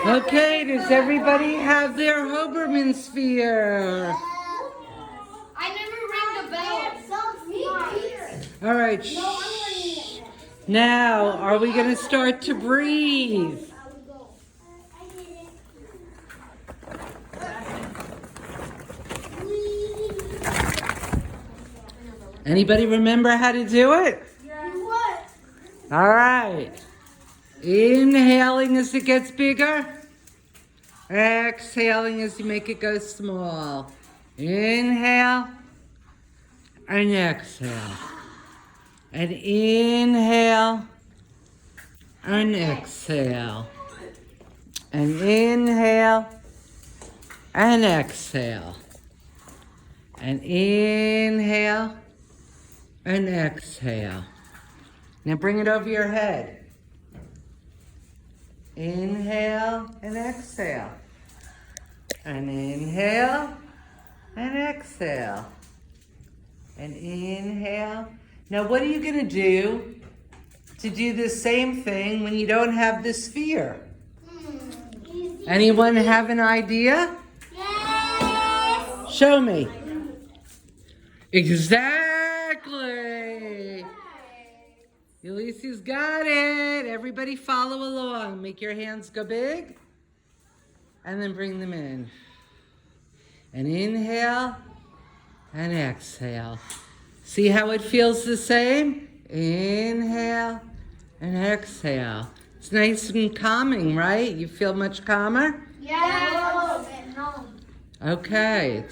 Okay, does everybody have their Hoberman Sphere? I never rang the bell. All right, shh. Now, are we going to start to breathe? Anybody remember how to do it? All right. Inhaling as it gets bigger. Exhaling as you make it go small. Inhale and exhale. And inhale and exhale. And inhale and exhale. And inhale and exhale. Now bring it over your head. Inhale and exhale. And inhale and exhale. And inhale. Now what are you going to do the same thing when you don't have the sphere? Anyone have an idea? Yes. Show me. Exactly. Ulysses got it. Everybody follow along. Make your hands go big. And then bring them in. And inhale and exhale. See how it feels the same? Inhale and exhale. It's nice and calming, right? You feel much calmer? Yeah. Okay.